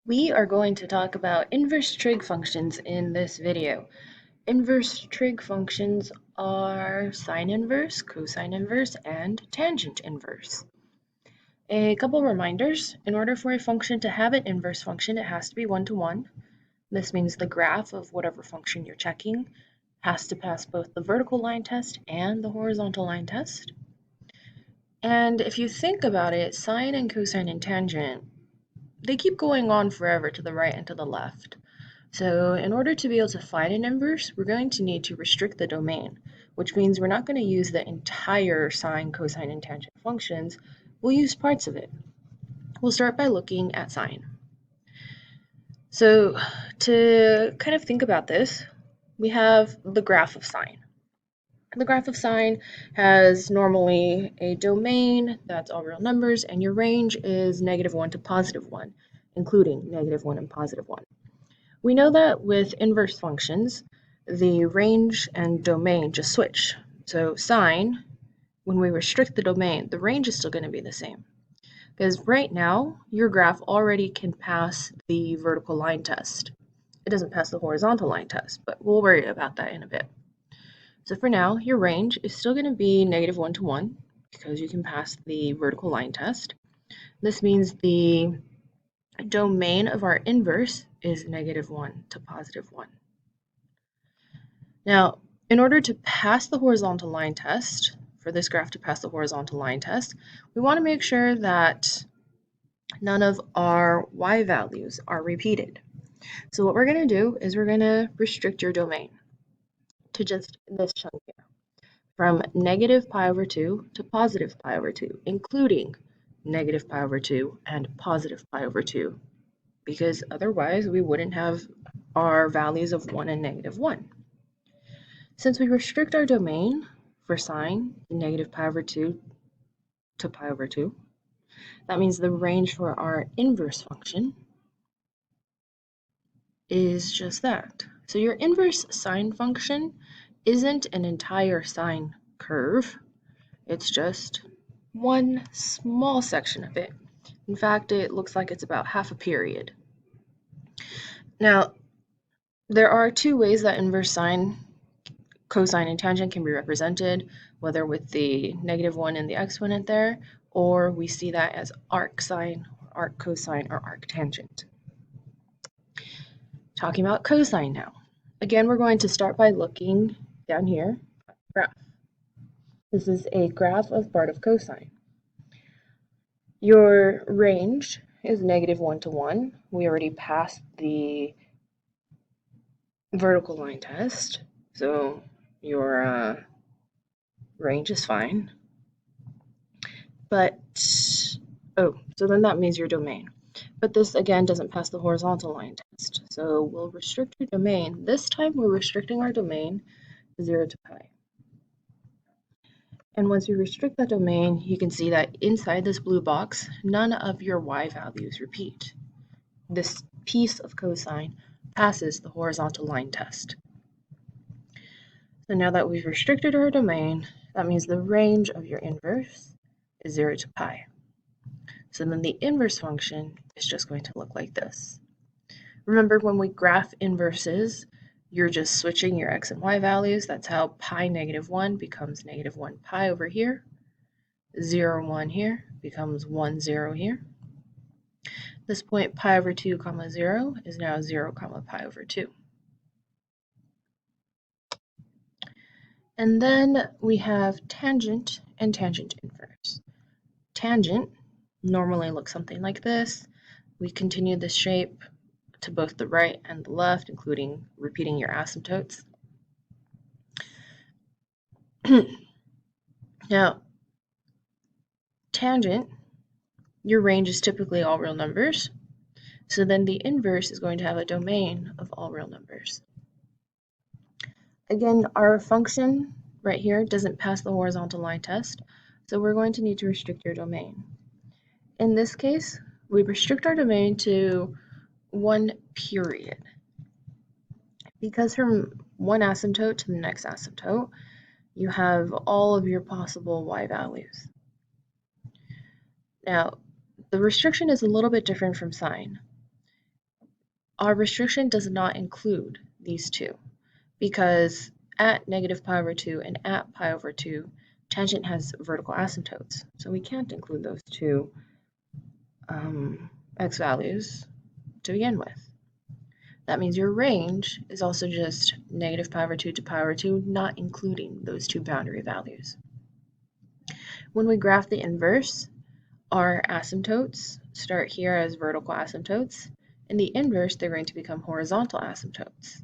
We are going to talk about inverse trig functions in this video. Inverse trig functions are sine inverse, cosine inverse, and tangent inverse. A couple reminders. In order for a function to have an inverse function, it has to be one-to-one. This means the graph of whatever function you're checking has to pass both the vertical line test and the horizontal line test. And if you think about it, sine and cosine and tangent, they keep going on forever to the right and to the left. So in order to be able to find an inverse, we're going to need to restrict the domain, which means we're not going to use the entire sine, cosine, and tangent functions. We'll use parts of it. We'll start by looking at sine. So to kind of think about this, we have the graph of sine. The graph of sine has normally a domain that's all real numbers, and your range is -1 to +1, including -1 and +1. We know that with inverse functions, the range and domain just switch. So sine, when we restrict the domain, the range is still going to be the same. Because right now, your graph already can pass the vertical line test. It doesn't pass the horizontal line test, but we'll worry about that in a bit. So for now, your range is still going to be -1 to 1 because you can pass the vertical line test. This means the domain of our inverse is -1 to +1. Now, in order to pass the horizontal line test, for this graph to pass the horizontal line test, we want to make sure that none of our y values are repeated. So what we're going to do is we're going to restrict your domain to just this chunk here, from -π/2 to +π/2, including -π/2 and +π/2, because otherwise we wouldn't have our values of 1 and -1. Since we restrict our domain for sine, -π/2 to π/2, that means the range for our inverse function is just that. So your inverse sine function isn't an entire sine curve, it's just one small section of it. In fact, it looks like it's about half a period. Now, there are two ways that inverse sine, cosine, and tangent can be represented, whether with the -1 and the exponent there, or we see that as arc sine, arc cosine, or arc tangent. Talking about cosine now. Again, we're going to start by looking down here at the graph. This is a graph of part of cosine. Your range is -1 to 1. We already passed the vertical line test, so your range is fine. But, so then that means your domain. But this, again, doesn't pass the horizontal line test. So we'll restrict your domain. This time we're restricting our domain 0 to pi. And once we restrict that domain, you can see that inside this blue box, none of your y values repeat. This piece of cosine passes the horizontal line test. So now that we've restricted our domain, that means the range of your inverse is 0 to pi. So then the inverse function is just going to look like this. Remember, when we graph inverses, you're just switching your x and y values. That's how pi -1 becomes -1 pi over here. 0, 1 here becomes 1, 0 here. This point pi/2, 0 is now 0, pi/2. And then we have tangent and tangent inverse. Tangent normally looks something like this. We continue this shape to both the right and the left, including repeating your asymptotes. Now, tangent, your range is typically all real numbers, so then the inverse is going to have a domain of all real numbers. Again, our function right here doesn't pass the horizontal line test, so we're going to need to restrict your domain. In this case, we restrict our domain to one period, because from one asymptote to the next asymptote, you have all of your possible y values. Now, the restriction is a little bit different from sine. Our restriction does not include these two because at negative pi over 2 and at pi over 2, tangent has vertical asymptotes. So we can't include those two x values to begin with. That means your range is also just negative pi over 2 to pi over 2, not including those two boundary values. When we graph the inverse, our asymptotes start here as vertical asymptotes. In the inverse, they're going to become horizontal asymptotes.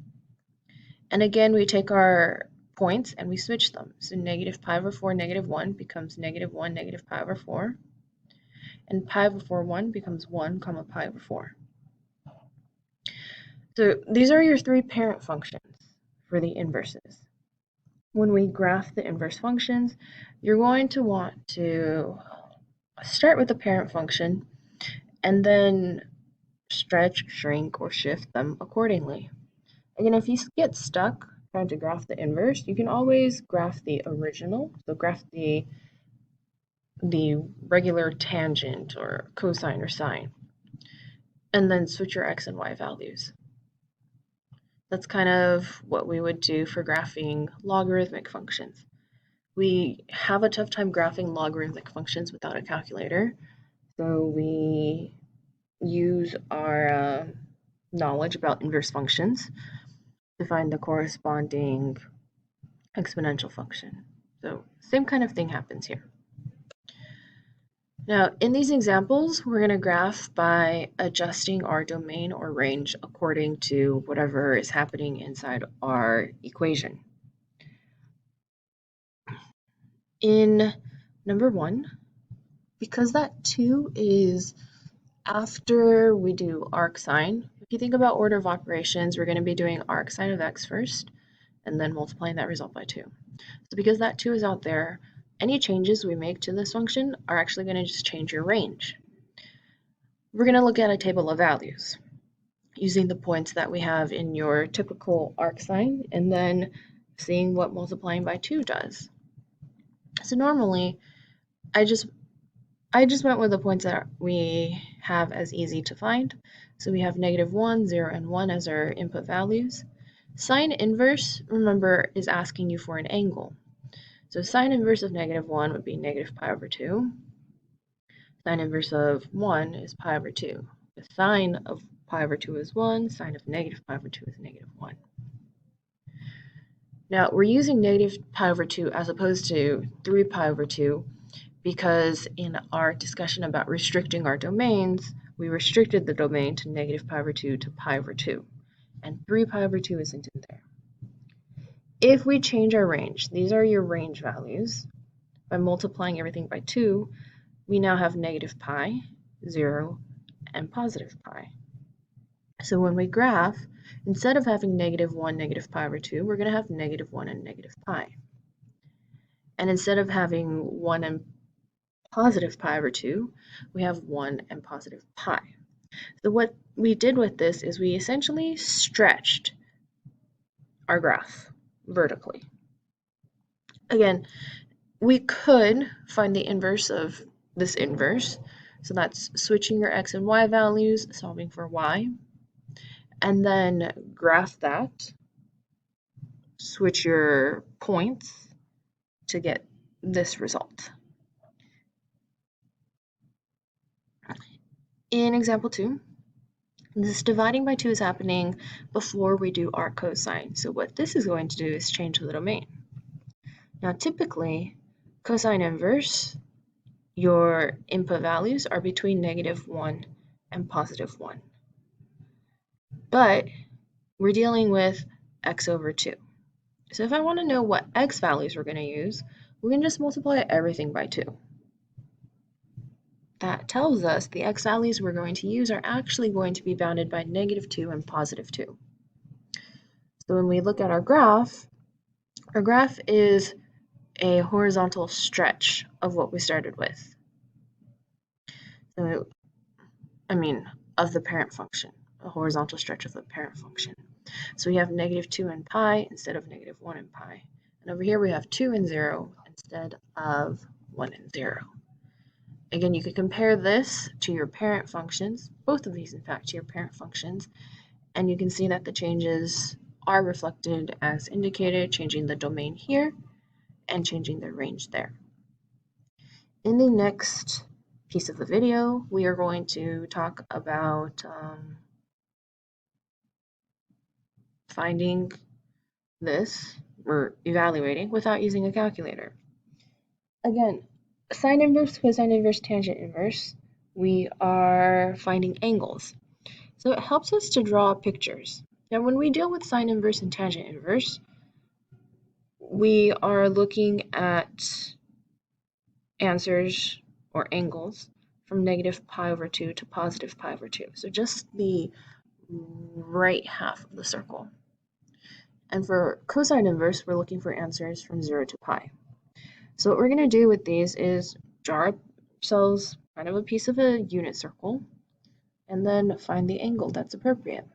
And again, we take our points and we switch them. So negative pi over 4, negative 1 becomes negative 1, negative pi over 4. And pi over 4, 1 becomes 1, comma pi over 4. So these are your three parent functions for the inverses. When we graph the inverse functions, you're going to want to start with the parent function and then stretch, shrink, or shift them accordingly. Again, if you get stuck trying to graph the inverse, you can always graph the original. So graph the regular tangent or cosine or sine, and then switch your x and y values. That's kind of what we would do for graphing logarithmic functions. We have a tough time graphing logarithmic functions without a calculator, so we use our knowledge about inverse functions to find the corresponding exponential function. So same kind of thing happens here. Now, in these examples, we're going to graph by adjusting our domain or range according to whatever is happening inside our equation. In number 1, because that 2 is after we do arcsine, if you think about order of operations, we're going to be doing arcsine of x first, and then multiplying that result by 2. So because that 2 is out there, any changes we make to this function are actually going to just change your range. We're going to look at a table of values using the points that we have in your typical arcsine and then seeing what multiplying by 2 does. So normally, I just went with the points that we have as easy to find. So we have negative 1, 0, and 1 as our input values. Sine inverse, remember, is asking you for an angle. So sine inverse of negative 1 would be negative pi over 2. Sine inverse of 1 is pi over 2. The sine of pi over 2 is 1. Sine of negative pi over 2 is negative 1. Now, we're using negative pi over 2 as opposed to 3 pi over 2 because in our discussion about restricting our domains, we restricted the domain to negative pi over 2 to pi over 2. And 3 pi over 2 isn't in there. If we change our range, these are your range values, by multiplying everything by 2, we now have negative pi, 0, and positive pi. So when we graph, instead of having negative 1, negative pi over 2, we're going to have negative 1 and negative pi. And instead of having 1 and positive pi over 2, we have 1 and positive pi. So what we did with this is we essentially stretched our graph vertically. Again, we could find the inverse of this inverse. So that's switching your x and y values, solving for y, and then graph that, switch your points to get this result. In example 2, this dividing by 2 is happening before we do our cosine. So what this is going to do is change the domain. Now typically, cosine inverse, your input values are between negative 1 and positive 1. But we're dealing with x over 2. So if I want to know what x values we're going to use, we can just multiply everything by 2. That tells us the x values we're going to use are actually going to be bounded by negative 2 and positive 2. So when we look at our graph is a horizontal stretch of what we started with. So, of the parent function, a horizontal stretch of the parent function. So we have negative 2 and pi instead of negative 1 and pi. And over here we have 2 and 0 instead of 1 and 0. Again, you could compare this to your parent functions, both of these in fact to your parent functions, And you can see that the changes are reflected as indicated, changing the domain here and changing the range there. In the next piece of the video, we are going to talk about finding this or evaluating without using a calculator. Again, sine inverse, cosine inverse, tangent inverse, we are finding angles. So it helps us to draw pictures. Now, when we deal with sine inverse and tangent inverse, we are looking at answers or angles from negative pi over 2 to positive pi over 2. So just the right half of the circle. And for cosine inverse, we're looking for answers from 0 to pi. So what we're going to do with these is draw ourselves kind of a piece of a unit circle and then find the angle that's appropriate.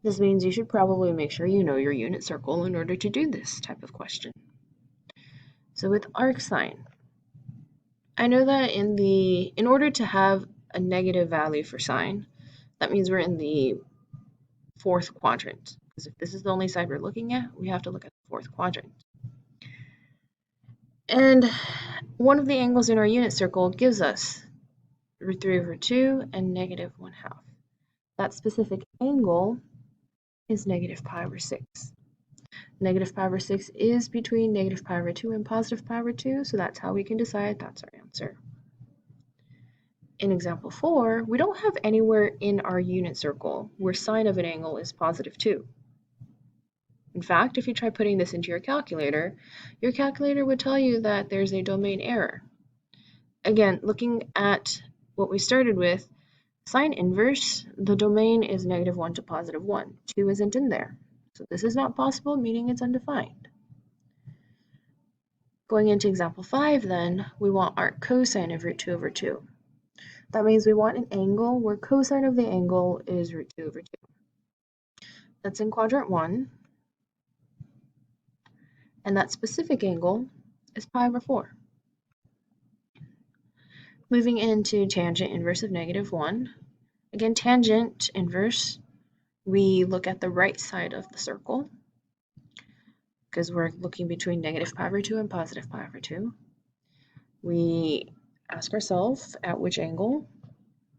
This means you should probably make sure you know your unit circle in order to do this type of question. So with arcsine, I know that in order to have a negative value for sine, that means we're in the fourth quadrant. Because if this is the only side we're looking at, we have to look at the fourth quadrant. And one of the angles in our unit circle gives us root 3 over 2 and negative 1/2. That specific angle is negative pi over 6. Negative pi over 6 is between negative pi over 2 and positive pi over 2, so that's how we can decide that's our answer. In example 4, we don't have anywhere in our unit circle where sine of an angle is positive 2. In fact, if you try putting this into your calculator would tell you that there's a domain error. Again, looking at what we started with, sine inverse, the domain is negative 1 to positive 1. 2 isn't in there. So this is not possible, meaning it's undefined. Going into example 5 then, we want arc cosine of root 2 over 2. That means we want an angle where cosine of the angle is root 2 over 2. That's in quadrant 1. And that specific angle is pi over 4. Moving into tangent inverse of negative 1. Again, tangent inverse, we look at the right side of the circle because we're looking between negative pi over 2 and positive pi over 2. We ask ourselves at which angle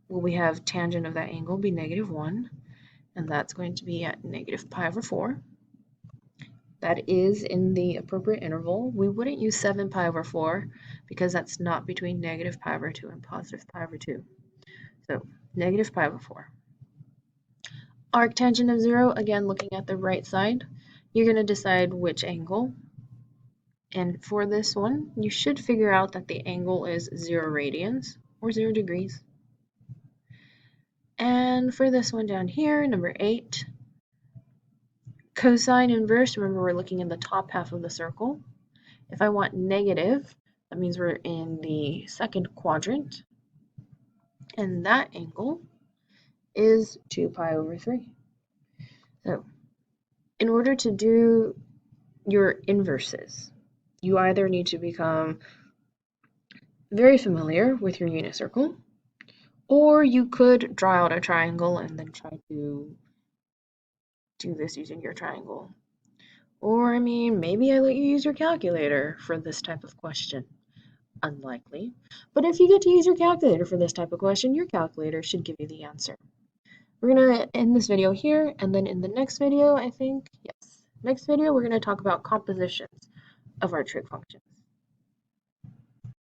will we have tangent of that angle be negative 1, and that's going to be at negative pi over 4. That is in the appropriate interval. We wouldn't use 7 pi over 4 because that's not between negative pi over 2 and positive pi over 2. So negative pi over 4. Arctangent of 0, again looking at the right side, you're going to decide which angle. And for this one, you should figure out that the angle is 0 radians or 0 degrees. And for this one down here, number 8, cosine inverse, remember we're looking in the top half of the circle. If I want negative, that means we're in the second quadrant. And that angle is 2 pi over 3. So in order to do your inverses, you either need to become very familiar with your unit circle, or you could draw out a triangle and then try to do this using your triangle. Or, I mean, maybe I let you use your calculator for this type of question. Unlikely. But if you get to use your calculator for this type of question, your calculator should give you the answer. We're going to end this video here, and then in the next video, next video, we're going to talk about compositions of our trig functions.